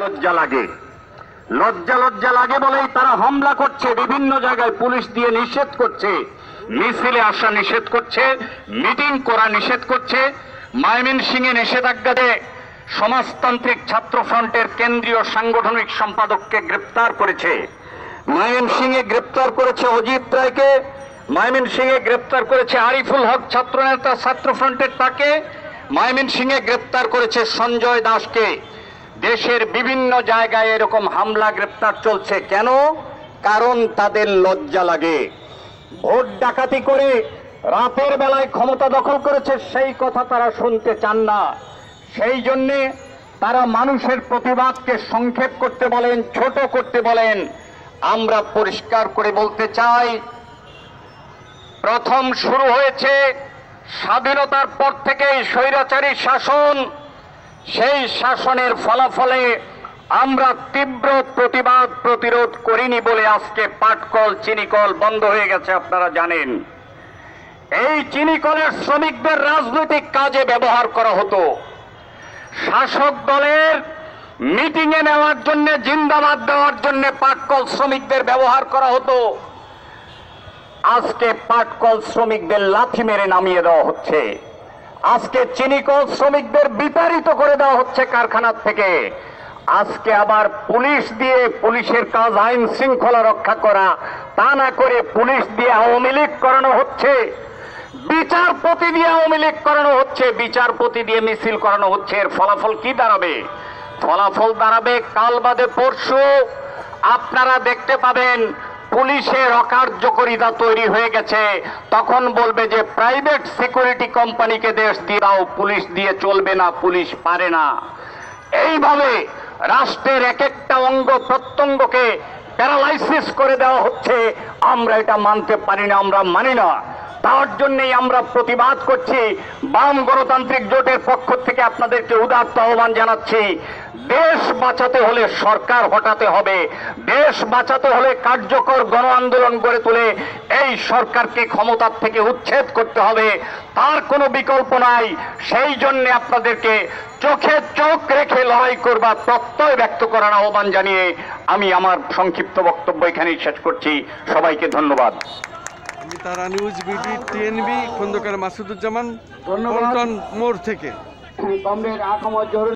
লজ্জা লাগে, লজ্জা লজ্জা লাগে বলেই তারা হামলা করছে, বিভিন্ন জায়গায় পুলিশ দিয়ে নিষেধ করছে, মিছিলে আসা নিষেধ করছে, মিটিং করা নিষেধ করছে। ময়মনসিংহে নিষেধাজ্ঞা দিয়ে সমাজতান্ত্রিক ছাত্র ফ্রন্টের কেন্দ্রীয় সাংগঠনিক সম্পাদককে গ্রেপ্তার করেছে, ময়মনসিংহে গ্রেপ্তার করেছে অজিত রায়কে, ময়মনসিংহে গ্রেপ্তার করেছে আরিফুল হক ছাত্রনেতা ছাত্র ফ্রন্টের তাকে, ময়মনসিংহে গ্রেপ্তার করেছে সঞ্জয় দাসকে। দেশের বিভিন্ন জায়গায় এরকম হামলা গ্রেপ্তার চলছে কেন? কারণ তাদের লজ্জা লাগে। ভোট ডাকাতি করে রাতের বেলায় ক্ষমতা দখল করেছে, সেই কথা তারা শুনতে চান না। সেই জন্যে তারা মানুষের প্রতিবাদকে সংক্ষেপ করতে বলেন, ছোট করতে বলেন। আমরা পরিষ্কার করে বলতে চাই, প্রথম শুরু হয়েছে স্বাধীনতার পর থেকেই স্বৈরাচারী শাসন। সেই শাসনের ফলাফলে আমরা তীব্র প্রতিবাদ প্রতিরোধ করিনি বলে আজকে পাটকল চিনিকল বন্ধ হয়ে গেছে, আপনারা জানেন। এই চিনিকলের শ্রমিকদের রাজনৈতিক কাজে ব্যবহার করা হতো, শাসক দলের মিটিং এ নেওয়ার জন্য, জিন্দাবাদ দেওয়ার জন্য পাটকল শ্রমিকদের ব্যবহার করা হতো। আজকে পাটকল শ্রমিকদের লাথি মেরে নামিয়ে দেওয়া হচ্ছে, আজকে চিনিকল শ্রমিকদের বিতাড়িত করে দেওয়া হচ্ছে কারখানার থেকে। আজকে আবার পুলিশ দিয়ে, পুলিশের কাজ আইন শৃঙ্খলা রক্ষা করা, তা না করে পুলিশ দিয়ে আওয়ামী লীগ করানো হচ্ছে, বিচারপতি দিয়ে আওয়ামী লীগ করানো হচ্ছে, বিচারপতি দিয়ে মিছিল করানো হচ্ছে। এর ফলাফল কি দাঁড়াবে? ফলাফল দাঁড়াবে কাল বাদে পরশু আপনারা দেখতে পাবেন পুলিশের অকার্যকরিতা তৈরি হয়ে গেছে। তখন বলবে যে প্রাইভেট সিকিউরিটি কোম্পানিকে দেশ দিয়ে দাও, পুলিশ দিয়ে চলবে না, পুলিশ পারে না। এইভাবে রাষ্ট্রের এক একটা অঙ্গ প্রত্যঙ্গকে প্যারালাইসিস করে দেওয়া হচ্ছে। আমরা এটা মানতে পারি না, আমরা মানি না। তার জন্যই আমরা প্রতিবাদ করছি। বাম গণতান্ত্রিক জোটের পক্ষ থেকে আপনাদেরকে উদাত্ত আহ্বান জানাচ্ছি, দেশ বাঁচাতে হলে সরকার হটাতে হবে, দেশ বাঁচাতে হলে কার্যকর গণ আন্দোলন গড়ে তুলে এই সরকারকে ক্ষমতার থেকে উচ্ছেদ করতে হবে, তার কোনো বিকল্প নাই। সেই জন্য আপনাদেরকে চোখে চোখ রেখে লড়াই করবার প্রত্যয় ব্যক্ত করার আহ্বান জানিয়ে আমি আমার সংক্ষিপ্ত বক্তব্য এখানেই শেষ করছি। সবাইকে ধন্যবাদ। Tara news BD TNB Khandakar Masuduzzaman Paltan মোড় থেকে।